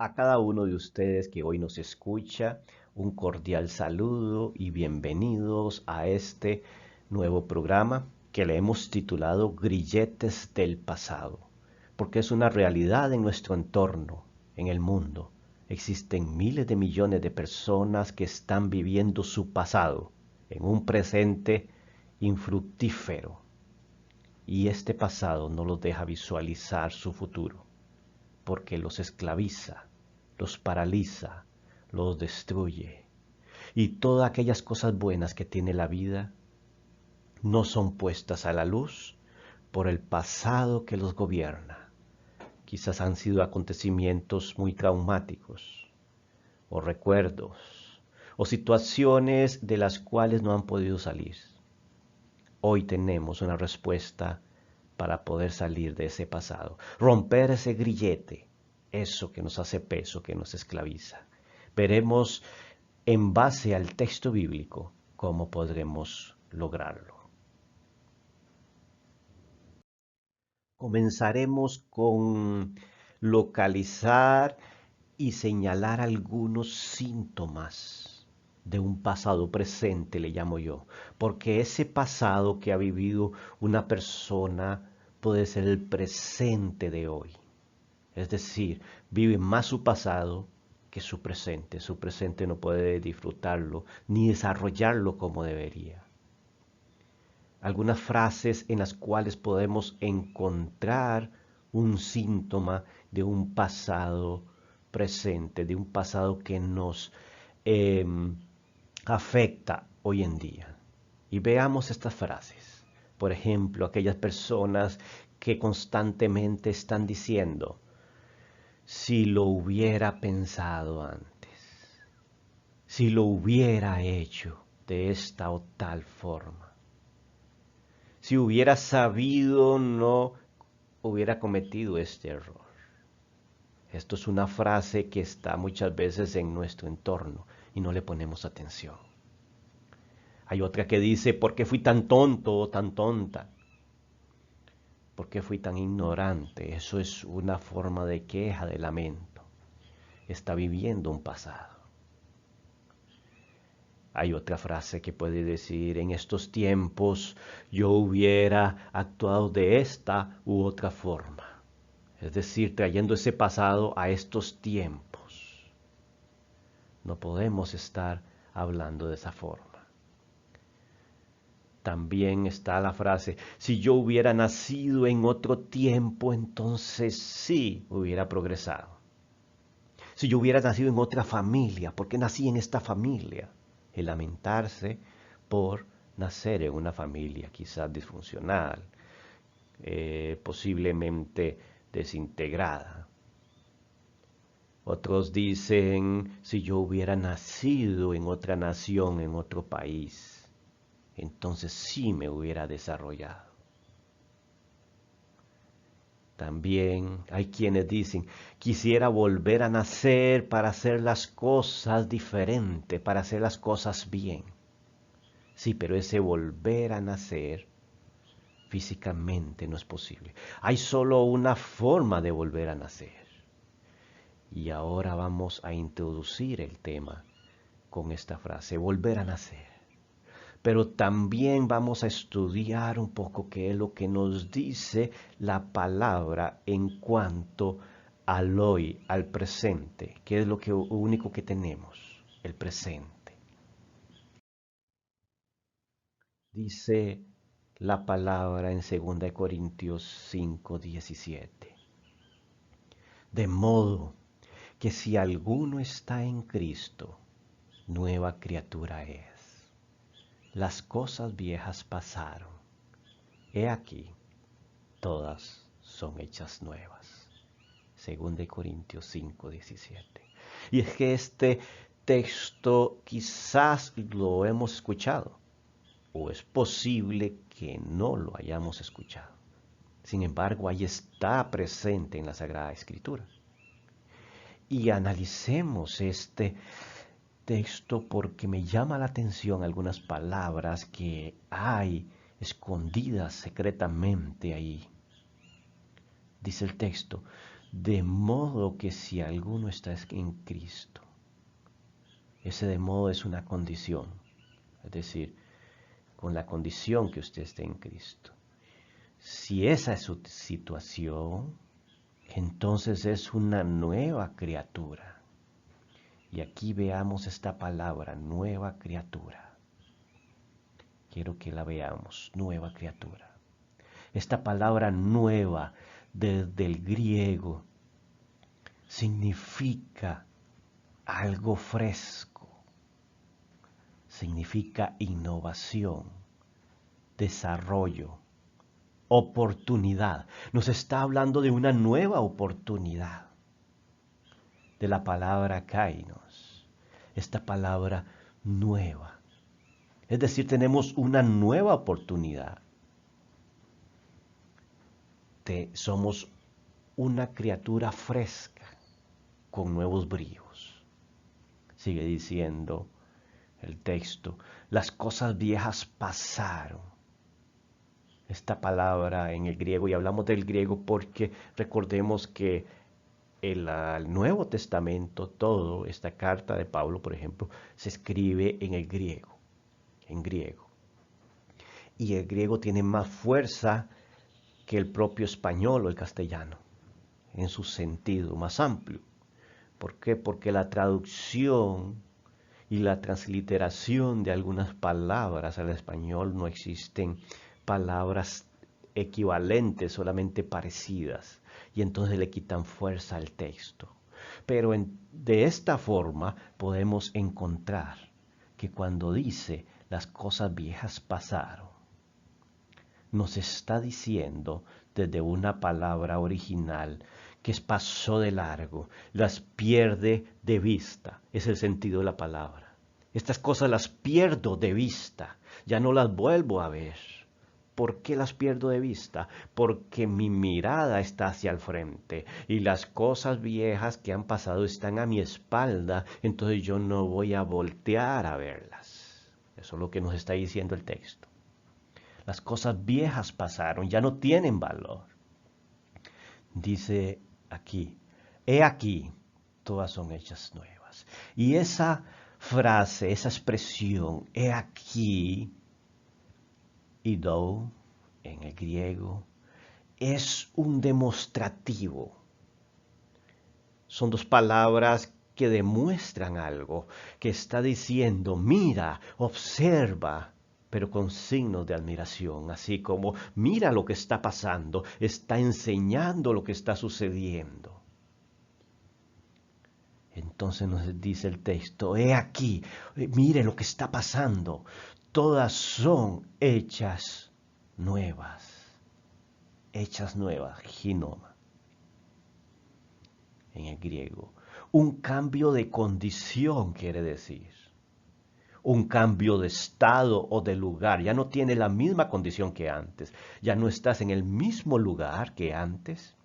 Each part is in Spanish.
A cada uno de ustedes que hoy nos escucha, un cordial saludo y bienvenidos a este nuevo programa que le hemos titulado Grilletes del pasado, porque es una realidad en nuestro entorno, en el mundo. Existen miles de millones de personas que están viviendo su pasado en un presente infructífero y este pasado no los deja visualizar su futuro porque los esclaviza, los paraliza, los destruye. Y todas aquellas cosas buenas que tiene la vida no son puestas a la luz por el pasado que los gobierna. Quizás han sido acontecimientos muy traumáticos, o recuerdos, o situaciones de las cuales no han podido salir. Hoy tenemos una respuesta para poder salir de ese pasado, romper ese grillete, eso que nos hace peso, que nos esclaviza. Veremos en base al texto bíblico cómo podremos lograrlo. Comenzaremos con localizar y señalar algunos síntomas de un pasado presente, le llamo yo, porque ese pasado que ha vivido una persona puede ser el presente de hoy. Es decir, vive más su pasado que su presente. Su presente no puede disfrutarlo ni desarrollarlo como debería. Algunas frases en las cuales podemos encontrar un síntoma de un pasado presente, de un pasado que nos eh, afecta hoy en día. Y veamos estas frases. Por ejemplo, aquellas personas que constantemente están diciendo, si lo hubiera pensado antes, si lo hubiera hecho de esta o tal forma, si hubiera sabido no hubiera cometido este error. Esto es una frase que está muchas veces en nuestro entorno y no le ponemos atención. Hay otra que dice, ¿por qué fui tan tonto o tan tonta? ¿Por qué fui tan ignorante? Eso es una forma de queja, de lamento. Está viviendo un pasado. Hay otra frase que puede decir, en estos tiempos yo hubiera actuado de esta u otra forma. Es decir, trayendo ese pasado a estos tiempos. No podemos estar hablando de esa forma. También está la frase, si yo hubiera nacido en otro tiempo, entonces sí hubiera progresado. Si yo hubiera nacido en otra familia, ¿por qué nací en esta familia? El lamentarse por nacer en una familia quizás disfuncional, posiblemente desintegrada. Otros dicen, si yo hubiera nacido en otra nación, en otro país, entonces sí me hubiera desarrollado. También hay quienes dicen, quisiera volver a nacer para hacer las cosas diferente, para hacer las cosas bien. Sí, pero ese volver a nacer físicamente no es posible. Hay solo una forma de volver a nacer. Y ahora vamos a introducir el tema con esta frase, volver a nacer. Pero también vamos a estudiar un poco qué es lo que nos dice la palabra en cuanto al hoy, al presente, qué es lo único que tenemos, el presente. Dice la palabra en 2 Corintios 5:17. De modo que si alguno está en Cristo, nueva criatura es. Las cosas viejas pasaron. He aquí, todas son hechas nuevas. 2 Corintios 5:17. Y es que este texto quizás lo hemos escuchado, o es posible que no lo hayamos escuchado. Sin embargo, ahí está presente en la Sagrada Escritura. Y analicemos este texto porque me llama la atención algunas palabras que hay escondidas secretamente ahí. Dice el texto, De modo que si alguno está en Cristo, ese de modo es una condición, es decir, con la condición que usted esté en Cristo. Si esa es su situación, entonces es una nueva criatura. Y aquí veamos esta palabra, nueva criatura. Quiero que la veamos, nueva criatura. Esta palabra nueva del griego significa algo fresco, significa innovación, desarrollo, oportunidad. Nos está hablando de una nueva oportunidad, de la palabra kainos, esta palabra nueva. Es decir, tenemos una nueva oportunidad. Somos una criatura fresca con nuevos bríos. Sigue diciendo el texto, las cosas viejas pasaron. Esta palabra en el griego, y hablamos del griego porque recordemos que el Nuevo Testamento, todo, esta carta de Pablo, por ejemplo, se escribe en el griego, en griego. Y el griego tiene más fuerza que el propio español o el castellano, en su sentido más amplio. ¿Por qué? Porque la traducción y la transliteración de algunas palabras al español no existen palabras equivalentes, solamente parecidas, y entonces le quitan fuerza al texto. Pero de esta forma podemos encontrar que cuando dice las cosas viejas pasaron, nos está diciendo desde una palabra original que pasó de largo, las pierde de vista, es el sentido de la palabra. Estas cosas las pierdo de vista, ya no las vuelvo a ver. ¿Por qué las pierdo de vista? Porque mi mirada está hacia el frente y las cosas viejas que han pasado están a mi espalda, entonces yo no voy a voltear a verlas. Eso es lo que nos está diciendo el texto. Las cosas viejas pasaron, ya no tienen valor. Dice aquí, he aquí, todas son hechas nuevas. Y esa frase, esa expresión, he aquí, idou, en el griego, es un demostrativo. Son dos palabras que demuestran algo, que está diciendo, mira, observa, pero con signos de admiración, así como mira lo que está pasando, está enseñando lo que está sucediendo. Entonces nos dice el texto, he aquí, mire lo que está pasando, todas son hechas nuevas, ginoma, en el griego. Un cambio de condición quiere decir. Un cambio de estado o de lugar. Ya no tiene la misma condición que antes. Ya no estás en el mismo lugar que antes,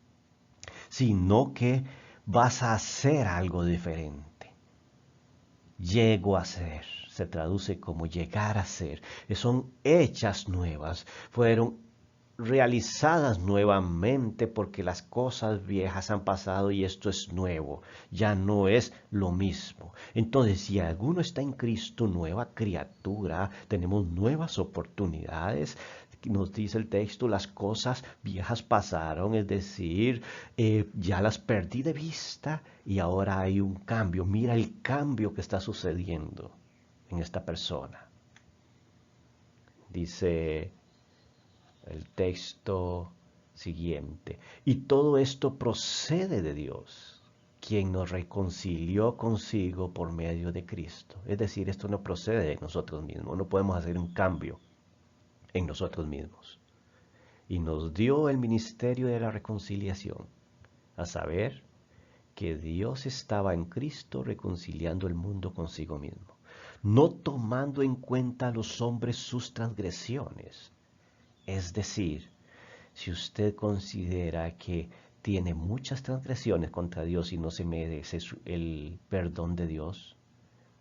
sino que vas a hacer algo diferente. Llego a ser. Se traduce como llegar a ser. Son hechas nuevas. Fueron realizadas nuevamente porque las cosas viejas han pasado y esto es nuevo, ya no es lo mismo. Entonces, si alguno está en Cristo, nueva criatura, tenemos nuevas oportunidades. Nos dice el texto, las cosas viejas pasaron, es decir, ya las perdí de vista y ahora hay un cambio. Mira el cambio que está sucediendo en esta persona. Dice el texto siguiente. Y todo esto procede de Dios, quien nos reconcilió consigo por medio de Cristo. Es decir, esto no procede de nosotros mismos, no podemos hacer un cambio en nosotros mismos. Y nos dio el ministerio de la reconciliación, a saber, que Dios estaba en Cristo reconciliando el mundo consigo mismo, no tomando en cuenta a los hombres sus transgresiones. Es decir, si usted considera que tiene muchas transgresiones contra Dios y no se merece el perdón de Dios,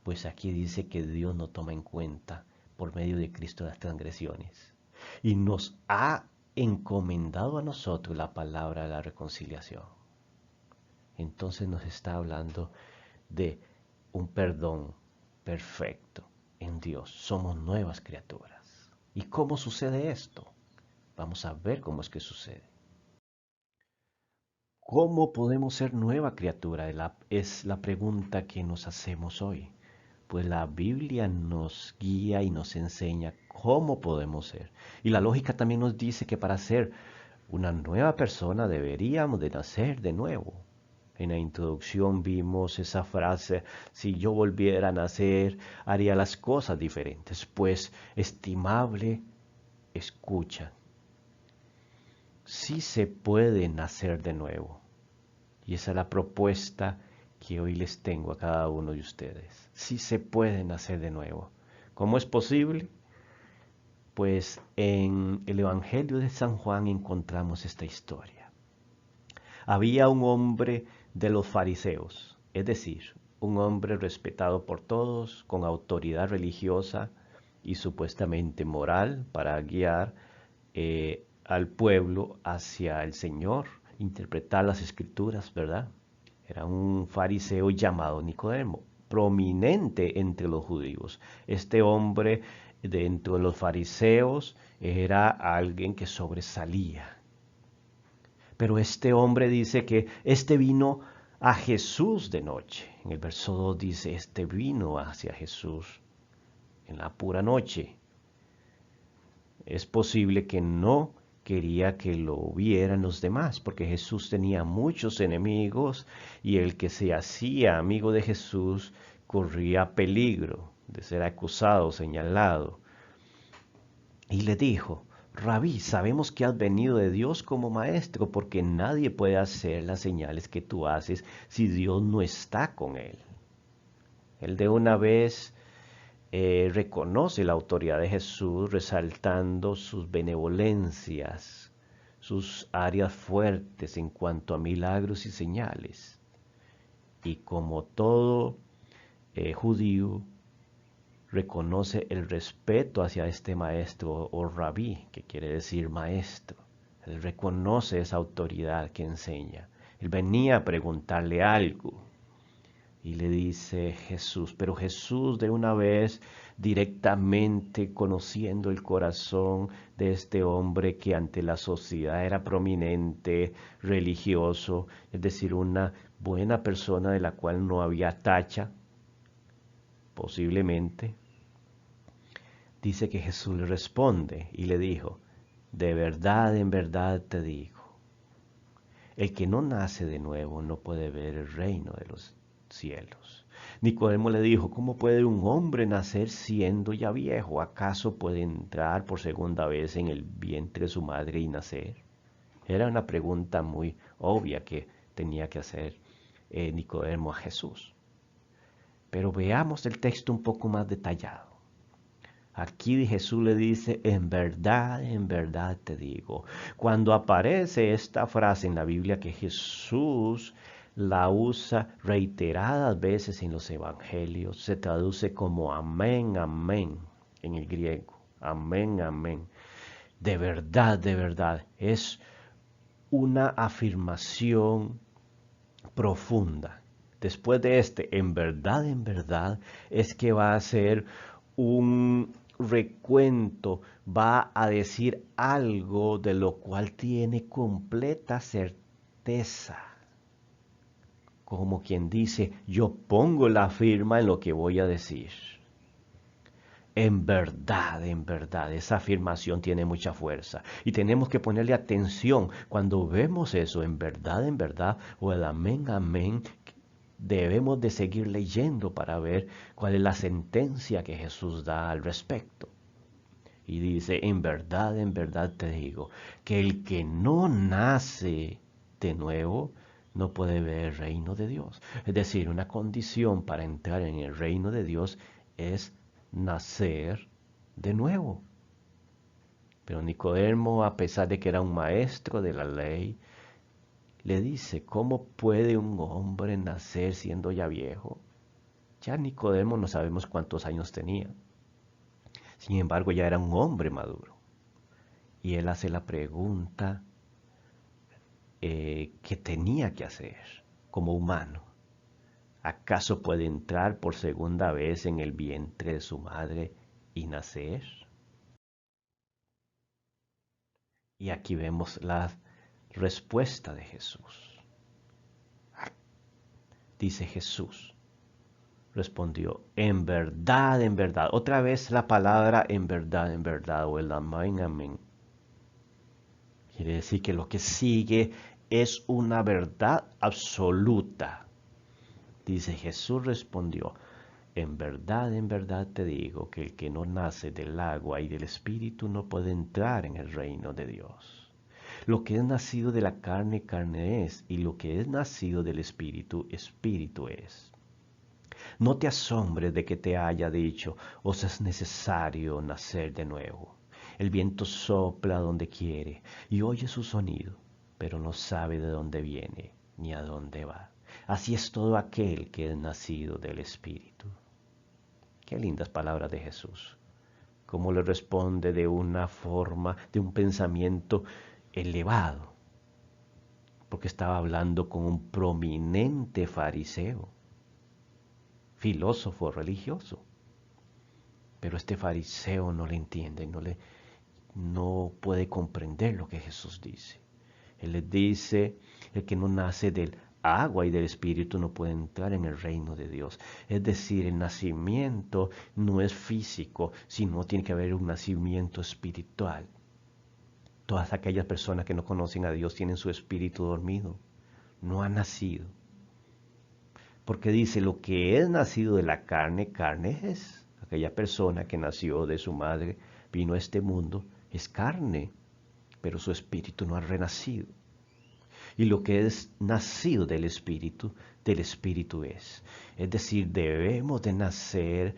pues aquí dice que Dios no toma en cuenta por medio de Cristo las transgresiones. Y nos ha encomendado a nosotros la palabra de la reconciliación. entonces nos está hablando de un perdón perfecto en Dios. Somos nuevas criaturas. ¿Y cómo sucede esto? Vamos a ver cómo es que sucede. ¿Cómo podemos ser nueva criatura? Es la pregunta que nos hacemos hoy. Pues la Biblia nos guía y nos enseña cómo podemos ser. Y la lógica también nos dice que para ser una nueva persona deberíamos de nacer de nuevo. En la introducción vimos esa frase, si yo volviera a nacer, haría las cosas diferentes. Pues, estimable, escucha, sí se puede nacer de nuevo. Y esa es la propuesta que hoy les tengo a cada uno de ustedes. Sí se puede nacer de nuevo. ¿Cómo es posible? Pues en el Evangelio de San Juan encontramos esta historia. Había un hombre de los fariseos, es decir, un hombre respetado por todos, con autoridad religiosa y supuestamente moral para guiar al pueblo hacia el Señor, interpretar las escrituras, ¿verdad? Era un fariseo llamado Nicodemo, prominente entre los judíos. Este hombre dentro de los fariseos era alguien que sobresalía. Pero este hombre dice que este vino a Jesús de noche. En el verso 2 dice, este vino hacia Jesús en la pura noche. Es posible que no quería que lo vieran los demás, porque Jesús tenía muchos enemigos y el que se hacía amigo de Jesús corría peligro de ser acusado, señalado. Y le dijo, Rabí, sabemos que has venido de Dios como maestro, porque nadie puede hacer las señales que tú haces si Dios no está con él. Él de una vez reconoce la autoridad de Jesús, resaltando sus benevolencias, sus áreas fuertes en cuanto a milagros y señales. Y como todo judío, reconoce el respeto hacia este maestro o rabí, que quiere decir maestro. Él reconoce esa autoridad que enseña. Él venía a preguntarle algo. Y le dice Jesús, pero Jesús de una vez directamente conociendo el corazón de este hombre que ante la sociedad era prominente, religioso, es decir, una buena persona de la cual no había tacha, posiblemente, dice que Jesús le responde y le dijo, de verdad, en verdad te digo, el que no nace de nuevo no puede ver el reino de los cielos. Nicodemo le dijo, ¿cómo puede un hombre nacer siendo ya viejo? ¿Acaso puede entrar por segunda vez en el vientre de su madre y nacer? Era una pregunta muy obvia que tenía que hacer Nicodemo a Jesús. Pero veamos el texto un poco más detallado. Aquí Jesús le dice, en verdad te digo. Cuando aparece esta frase en la Biblia que Jesús la usa reiteradas veces en los evangelios, se traduce como amén, amén en el griego. Amén, amén. De verdad, es una afirmación profunda. Después de en verdad, es que va a ser un recuento, va a decir algo de lo cual tiene completa certeza. Como quien dice, yo pongo la firma en lo que voy a decir. En verdad, esa afirmación tiene mucha fuerza. Y tenemos que ponerle atención cuando vemos eso, en verdad, o el amén, amén. Debemos de seguir leyendo para ver cuál es la sentencia que Jesús da al respecto. Y dice, en verdad te digo, que el que no nace de nuevo no puede ver el reino de Dios. Es decir, una condición para entrar en el reino de Dios es nacer de nuevo. Pero Nicodemo, a pesar de que era un maestro de la ley, le dice, ¿cómo puede un hombre nacer siendo ya viejo? Ya Nicodemo no sabemos cuántos años tenía. Sin embargo, ya era un hombre maduro. Y él hace la pregunta que tenía que hacer. como humano, ¿acaso puede entrar por segunda vez en el vientre de su madre y nacer? Y aquí vemos la respuesta de Jesús. Dice Jesús, respondió, en verdad, otra vez la palabra en verdad, o el amén, amén. Quiere decir que lo que sigue es una verdad absoluta. Dice Jesús respondió, en verdad te digo que el que no nace del agua y del espíritu no puede entrar en el reino de Dios. Lo que es nacido de la carne, carne es, y lo que es nacido del espíritu, espíritu es. No te asombres de que te haya dicho, os es necesario nacer de nuevo. El viento sopla donde quiere y oye su sonido, pero no sabe de dónde viene ni a dónde va. Así es todo aquel que es nacido del Espíritu. Qué lindas palabras de Jesús. Cómo le responde de una forma, de un pensamiento elevado, porque estaba hablando con un prominente fariseo, filósofo religioso. Pero este fariseo no le entiende, no puede comprender lo que Jesús dice. Él les dice, el que no nace del agua y del espíritu no puede entrar en el reino de Dios. Es decir, el nacimiento no es físico, sino tiene que haber un nacimiento espiritual. Todas aquellas personas que no conocen a Dios tienen su espíritu dormido, no han nacido. Porque dice, lo que es nacido de la carne, carne es. Aquella persona que nació de su madre, vino a este mundo, es carne, pero su espíritu no ha renacido. Y lo que es nacido del espíritu es. Es decir, debemos de nacer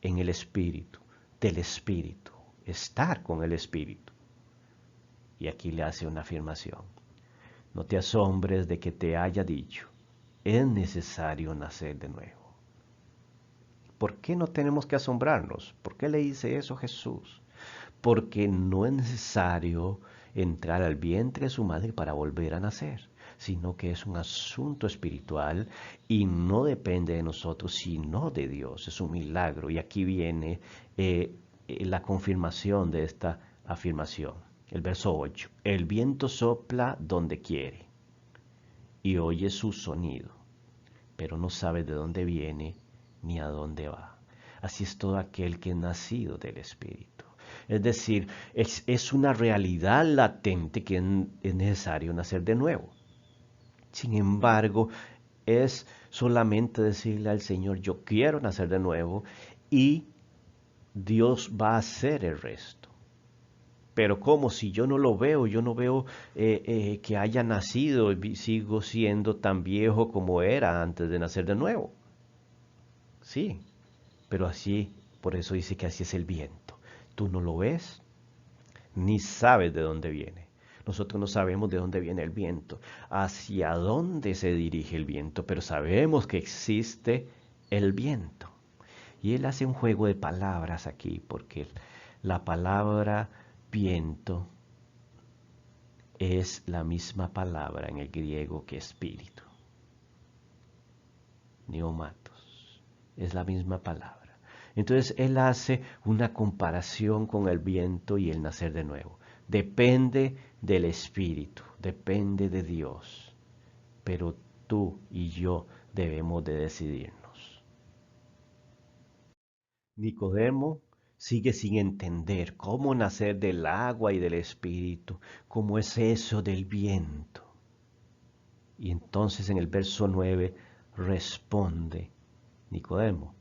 en el espíritu, del espíritu, estar con el espíritu. Y aquí le hace una afirmación. No te asombres de que te haya dicho, es necesario nacer de nuevo. ¿Por qué no tenemos que asombrarnos? ¿Por qué le dice eso Jesús? Porque no es necesario entrar al vientre de su madre para volver a nacer, sino que es un asunto espiritual y no depende de nosotros, sino de Dios. Es un milagro. Y aquí viene la confirmación de esta afirmación. El verso 8. El viento sopla donde quiere y oye su sonido, pero no sabe de dónde viene ni a dónde va. Así es todo aquel que es nacido del Espíritu. Es decir, es una realidad latente que es necesario nacer de nuevo. Sin embargo, es solamente decirle al Señor, yo quiero nacer de nuevo y Dios va a hacer el resto. Pero como si yo no lo veo, yo no veo que haya nacido y sigo siendo tan viejo como era antes de nacer de nuevo. Sí, pero así, por eso dice que así es el viento. Tú no lo ves, ni sabes de dónde viene. Nosotros no sabemos de dónde viene el viento, hacia dónde se dirige el viento, pero sabemos que existe el viento. Y él hace un juego de palabras aquí, porque la palabra viento es la misma palabra en el griego que espíritu. Neumatos, es la misma palabra. Entonces él hace una comparación con el viento y el nacer de nuevo. Depende del espíritu, depende de Dios. Pero tú y yo debemos de decidirnos. Nicodemo sigue sin entender cómo nacer del agua y del espíritu, cómo es eso del viento. Y entonces en el verso 9 responde Nicodemo.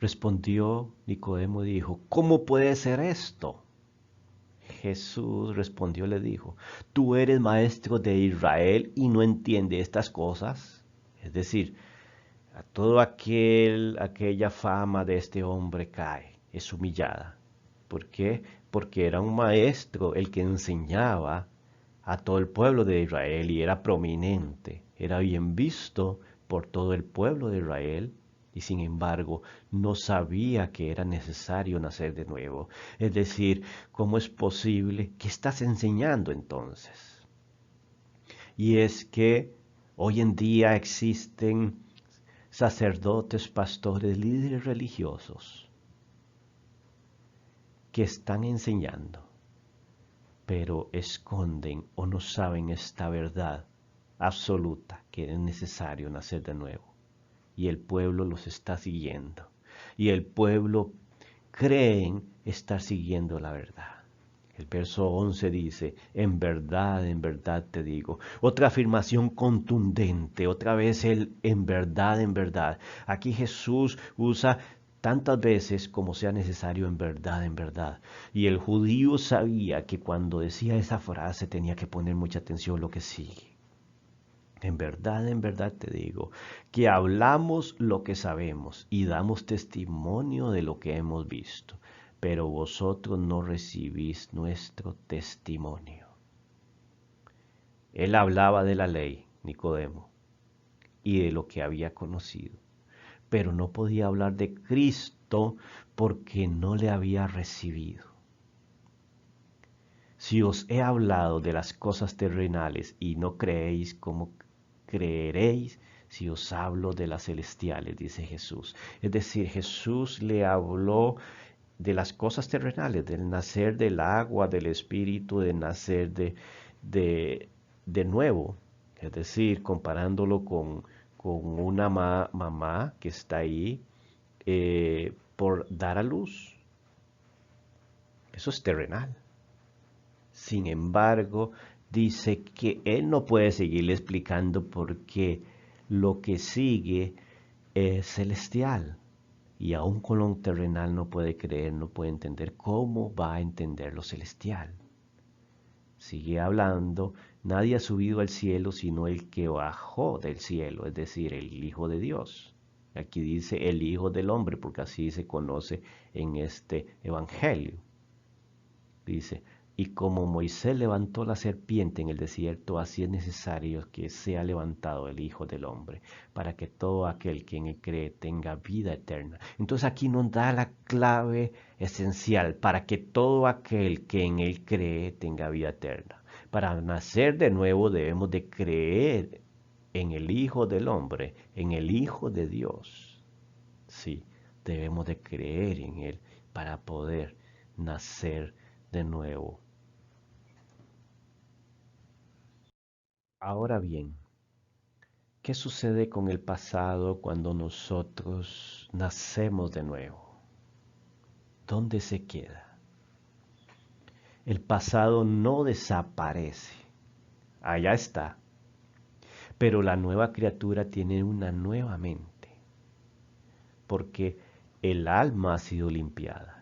Respondió Nicodemo y dijo, ¿cómo puede ser esto? Jesús respondió y le dijo, ¿tú eres maestro de Israel y no entiendes estas cosas? Es decir, a todo aquella fama de este hombre cae, es humillada. ¿Por qué? Porque era un maestro el que enseñaba a todo el pueblo de Israel y era prominente, era bien visto por todo el pueblo de Israel y sin embargo no sabía que era necesario nacer de nuevo. Es decir, ¿cómo es posible? ¿Qué estás enseñando entonces? Y es que Hoy en día existen sacerdotes, pastores, líderes religiosos que están enseñando, pero esconden o no saben esta verdad absoluta que es necesario nacer de nuevo. Y el pueblo los está siguiendo. Y el pueblo creen estar siguiendo la verdad. El verso 11 dice, en verdad te digo. Otra afirmación contundente, otra vez el en verdad, en verdad. Aquí Jesús usa tantas veces como sea necesario en verdad, en verdad. Y el judío sabía que cuando decía esa frase tenía que poner mucha atención a lo que sigue. En verdad te digo, que hablamos lo que sabemos y damos testimonio de lo que hemos visto, pero vosotros no recibís nuestro testimonio. Él hablaba de la ley, Nicodemo, y de lo que había conocido, pero no podía hablar de Cristo porque no le había recibido. Si os he hablado de las cosas terrenales y no creéis, ¿cómo creeréis si os hablo de las celestiales? Dice Jesús. Es decir, Jesús le habló de las cosas terrenales, del nacer del agua, del espíritu, de nacer de, de nuevo. Es decir, comparándolo con una mamá que está ahí por dar a luz. Eso es terrenal. Sin embargo, dice que él no puede seguirle explicando porque lo que sigue es celestial. Y aún con lo terrenal no puede creer, no puede entender cómo va a entender lo celestial. Sigue hablando, nadie ha subido al cielo sino el que bajó del cielo, es decir, el Hijo de Dios. Aquí dice el Hijo del Hombre, porque así se conoce en este Evangelio. Dice, y como Moisés levantó la serpiente en el desierto, así es necesario que sea levantado el Hijo del Hombre, para que todo aquel que en él cree tenga vida eterna. Entonces aquí nos da la clave esencial, para que todo aquel que en él cree tenga vida eterna. Para nacer de nuevo debemos de creer en el Hijo del Hombre, en el Hijo de Dios. Sí, debemos de creer en él para poder nacer de nuevo. Ahora bien, ¿qué sucede con el pasado cuando nosotros nacemos de nuevo? ¿Dónde se queda? El pasado no desaparece, allá está, pero la nueva criatura tiene una nueva mente, porque el alma ha sido limpiada.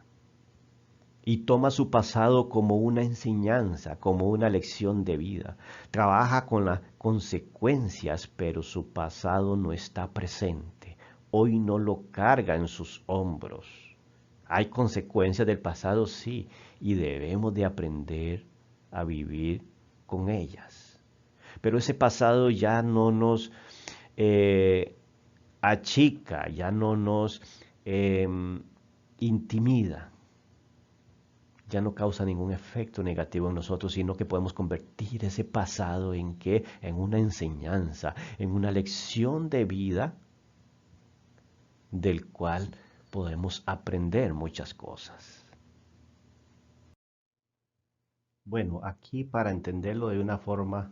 Y toma su pasado como una enseñanza, como una lección de vida. Trabaja con las consecuencias, pero su pasado no está presente. Hoy no lo carga en sus hombros. Hay consecuencias del pasado, sí, y debemos de aprender a vivir con ellas. Pero ese pasado ya no nos eh, achica, ya no nos intimida, ya no causa ningún efecto negativo en nosotros, sino que podemos convertir ese pasado en qué, en una enseñanza, en una lección de vida del cual podemos aprender muchas cosas. Bueno, aquí para entenderlo de una forma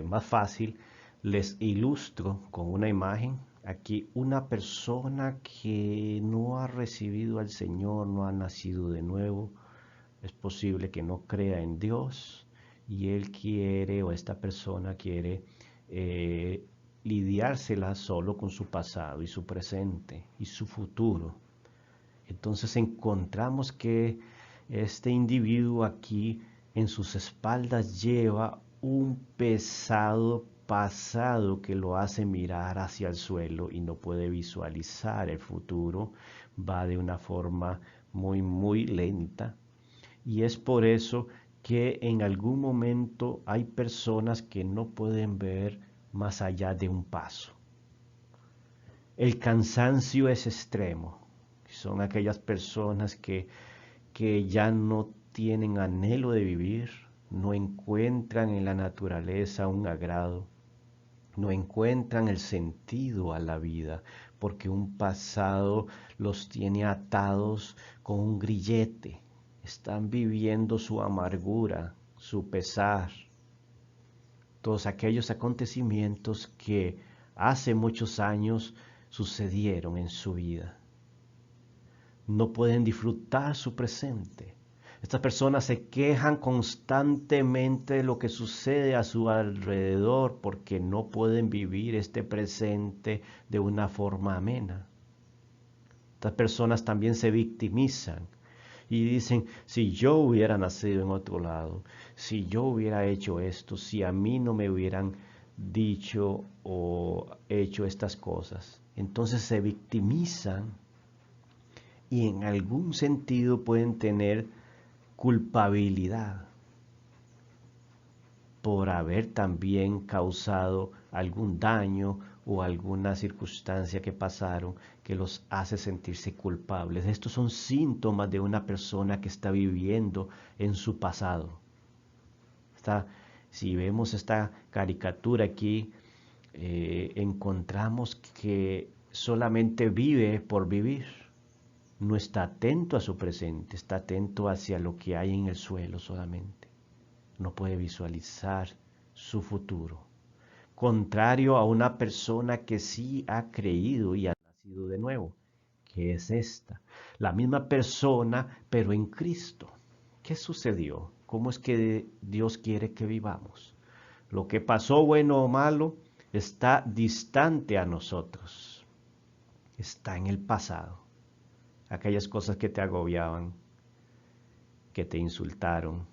más fácil, les ilustro con una imagen. Aquí una persona que no ha recibido al Señor, no ha nacido de nuevo, es posible que no crea en Dios y él quiere o esta persona quiere lidiársela solo con su pasado y su presente y su futuro. Entonces encontramos que este individuo aquí en sus espaldas lleva un pesado pasado que lo hace mirar hacia el suelo y no puede visualizar el futuro. Va de una forma muy lenta. Y es por eso que en algún momento hay personas que no pueden ver más allá de un paso. El cansancio es extremo. Son aquellas personas que ya no tienen anhelo de vivir, no encuentran en la naturaleza un agrado. no encuentran el sentido a la vida, porque un pasado los tiene atados con un grillete. Están viviendo su amargura, su pesar, todos aquellos acontecimientos que hace muchos años sucedieron en su vida. No pueden disfrutar su presente. Estas personas se quejan constantemente de lo que sucede a su alrededor porque no pueden vivir este presente de una forma amena. Estas personas también se victimizan y dicen, si yo hubiera nacido en otro lado, si yo hubiera hecho esto, si a mí no me hubieran dicho o hecho estas cosas, entonces se victimizan y en algún sentido pueden tener culpabilidad por haber también causado algún daño o alguna circunstancia que pasaron que los hace sentirse culpables. Estos son síntomas de una persona que está viviendo en su pasado. Si vemos esta caricatura aquí, encontramos que solamente vive por vivir. No está atento a su presente, está atento hacia lo que hay en el suelo solamente. No puede visualizar su futuro. Contrario a una persona que sí ha creído y ha nacido de nuevo, que es esta. La misma persona, pero en Cristo. ¿Qué sucedió? ¿Cómo es que Dios quiere que vivamos? Lo que pasó, bueno o malo, está distante a nosotros. Está en el pasado. Aquellas cosas que te agobiaban, que te insultaron,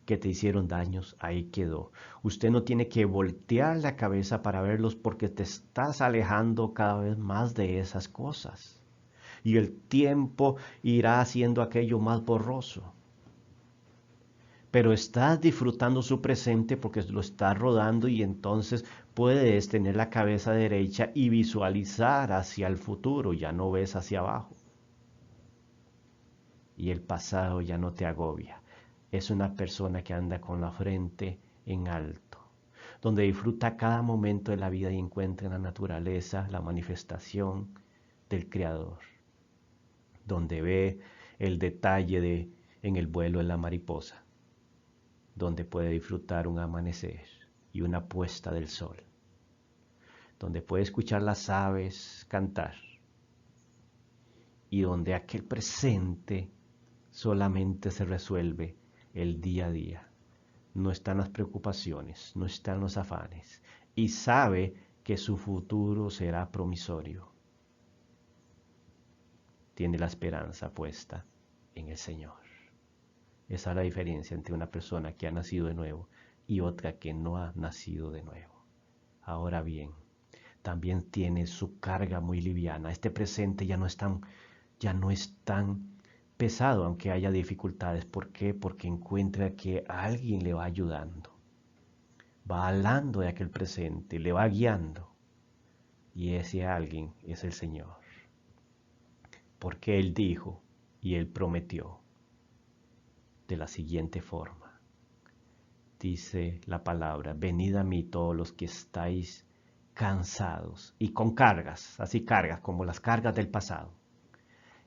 que te hicieron daños, ahí quedó. Usted no tiene que voltear la cabeza para verlos porque te estás alejando cada vez más de esas cosas. Y el tiempo irá haciendo aquello más borroso. Pero estás disfrutando su presente porque lo estás rodando y entonces puedes tener la cabeza derecha y visualizar hacia el futuro, ya no ves hacia abajo. Y el pasado ya no te agobia. Es una persona que anda con la frente en alto, donde disfruta cada momento de la vida y encuentra en la naturaleza la manifestación del Creador, donde ve el detalle en el vuelo de la mariposa, donde puede disfrutar un amanecer y una puesta del sol, donde puede escuchar las aves cantar y donde aquel presente solamente se resuelve el día a día. No están las preocupaciones, no están los afanes y sabe que su futuro será promisorio. Tiene la esperanza puesta en el Señor. Esa es la diferencia entre una persona que ha nacido de nuevo y otra que no ha nacido de nuevo. Ahora bien, también tiene su carga muy liviana. Este presente ya no es tan pesado, aunque haya dificultades. ¿Por qué? Porque encuentra que alguien le va ayudando. Va hablando de aquel presente, le va guiando. Y ese alguien es el Señor. Porque Él dijo y Él prometió de la siguiente forma. Dice la palabra, venid a mí todos los que estáis cansados y con cargas, así cargas como las cargas del pasado.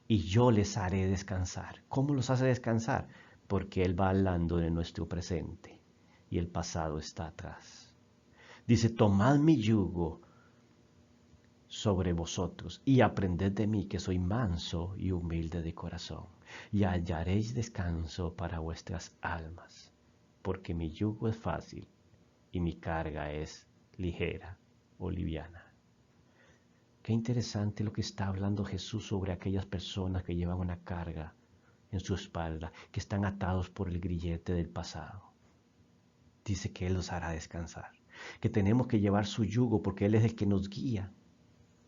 Y yo les haré descansar. ¿Cómo los hace descansar? Porque Él va hablando de nuestro presente y el pasado está atrás. Dice, tomad mi yugo sobre vosotros y aprended de mí que soy manso y humilde de corazón, y hallaréis descanso para vuestras almas, porque mi yugo es fácil y mi carga es ligera o liviana. Qué interesante lo que está hablando Jesús sobre aquellas personas que llevan una carga en su espalda, que están atados por el grillete del pasado. Dice que Él los hará descansar, que tenemos que llevar su yugo porque Él es el que nos guía.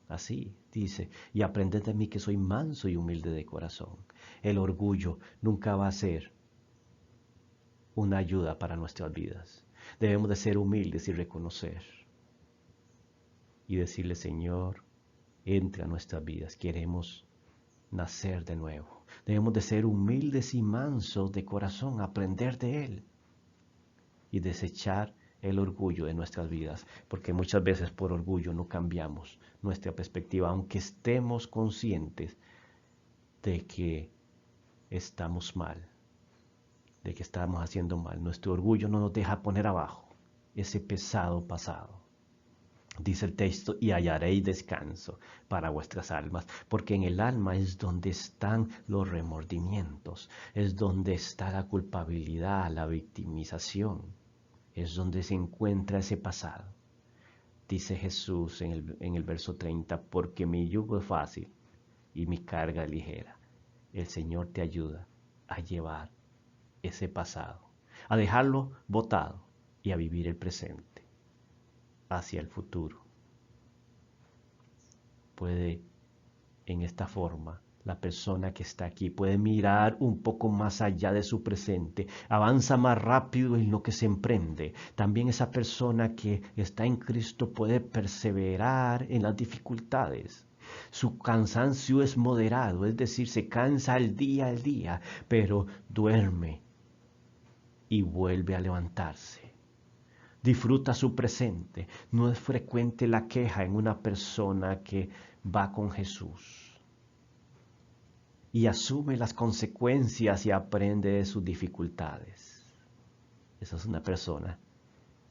Así dice, y aprended de mí que soy manso y humilde de corazón. El orgullo nunca va a ser una ayuda para nuestras vidas. Debemos de ser humildes y reconocer y decirle, Señor, entre a nuestras vidas. Queremos nacer de nuevo. Debemos de ser humildes y mansos de corazón, aprender de Él y desechar el orgullo de nuestras vidas, porque muchas veces por orgullo no cambiamos nuestra perspectiva, aunque estemos conscientes de que estamos mal, de que estamos haciendo mal. Nuestro orgullo no nos deja poner abajo ese pesado pasado. Dice el texto, y hallaréis descanso para vuestras almas, porque en el alma es donde están los remordimientos, es donde está la culpabilidad, la victimización, es donde se encuentra ese pasado. Dice Jesús en el verso 30, porque mi yugo es fácil y mi carga ligera. El Señor te ayuda a llevar ese pasado, a dejarlo botado y a vivir el presente hacia el futuro. Puede, en esta forma, la persona que está aquí puede mirar un poco más allá de su presente, avanza más rápido en lo que se emprende. También esa persona que está en Cristo puede perseverar en las dificultades. Su cansancio es moderado, es decir, se cansa al día, pero duerme y vuelve a levantarse. Disfruta su presente. No es frecuente la queja en una persona que va con Jesús y asume las consecuencias y aprende de sus dificultades. Esa es una persona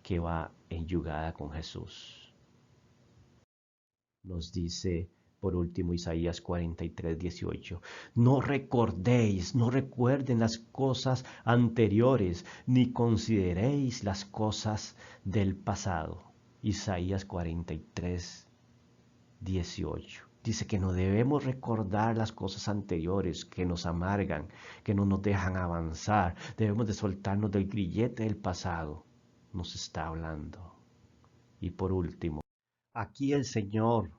que va enyugada con Jesús. Nos dice por último Isaías 43:18. No recordéis, no recuerden las cosas anteriores, ni consideréis las cosas del pasado. Isaías 43:18. Dice que no debemos recordar las cosas anteriores que nos amargan, que no nos dejan avanzar. Debemos de soltarnos del grillete del pasado. Nos está hablando. Y por último, aquí el Señor,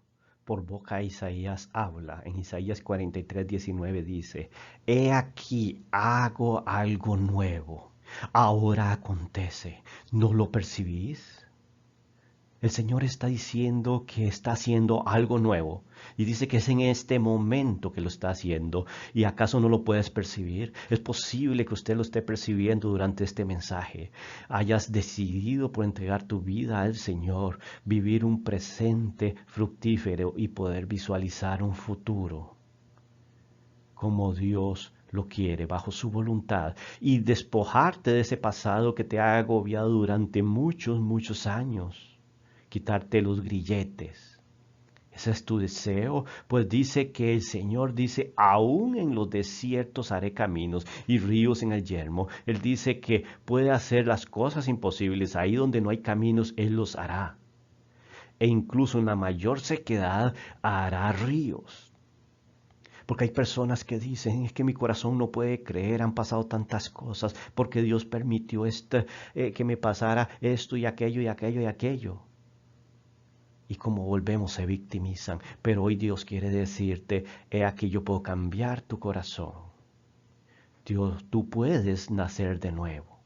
por boca de Isaías, habla. En Isaías 43:19 dice, He aquí hago algo nuevo. Ahora acontece. ¿No lo percibís? El Señor está diciendo que está haciendo algo nuevo y dice que es en este momento que lo está haciendo. ¿Y acaso no lo puedes percibir? Es posible que usted lo esté percibiendo durante este mensaje. Hayas decidido por entregar tu vida al Señor, vivir un presente fructífero y poder visualizar un futuro como Dios lo quiere, bajo su voluntad, y despojarte de ese pasado que te ha agobiado durante muchos años. Quitarte los grilletes. ¿Ese es tu deseo? Pues dice que el Señor dice, aún en los desiertos haré caminos y ríos en el yermo. Él dice que puede hacer las cosas imposibles. Ahí donde no hay caminos, Él los hará. E incluso en la mayor sequedad hará ríos. Porque hay personas que dicen, es que mi corazón no puede creer, han pasado tantas cosas, porque Dios permitió que me pasara esto y aquello y aquello y aquello. Y como volvemos se victimizan. Pero hoy Dios quiere decirte, he aquí yo puedo cambiar tu corazón. Dios, tú puedes nacer de nuevo,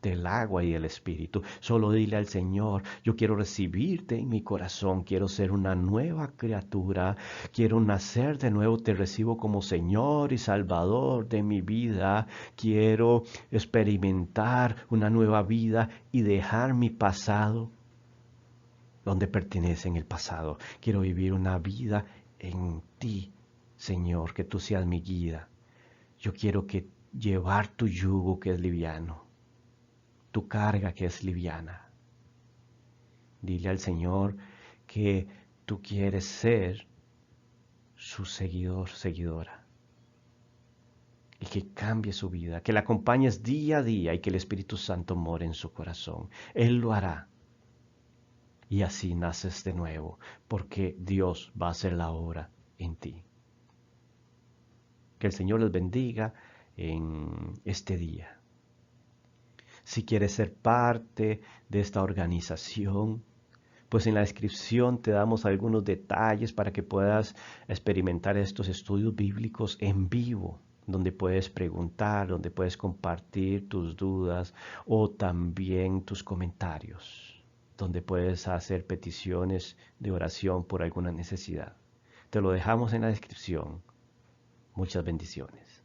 del agua y del Espíritu. Solo dile al Señor, yo quiero recibirte en mi corazón, quiero ser una nueva criatura, quiero nacer de nuevo, te recibo como Señor y Salvador de mi vida, quiero experimentar una nueva vida y dejar mi pasado donde pertenece en el pasado. Quiero vivir una vida en ti, Señor, que tú seas mi guía. Yo quiero que llevar tu yugo que es liviano, tu carga que es liviana. Dile al Señor que tú quieres ser su seguidor, seguidora. Y que cambie su vida, que la acompañes día a día y que el Espíritu Santo more en su corazón. Él lo hará. Y así naces de nuevo, porque Dios va a hacer la obra en ti. Que el Señor les bendiga en este día. Si quieres ser parte de esta organización, pues en la descripción te damos algunos detalles para que puedas experimentar estos estudios bíblicos en vivo, donde puedes preguntar, donde puedes compartir tus dudas o también tus comentarios, donde puedes hacer peticiones de oración por alguna necesidad. Te lo dejamos en la descripción. Muchas bendiciones.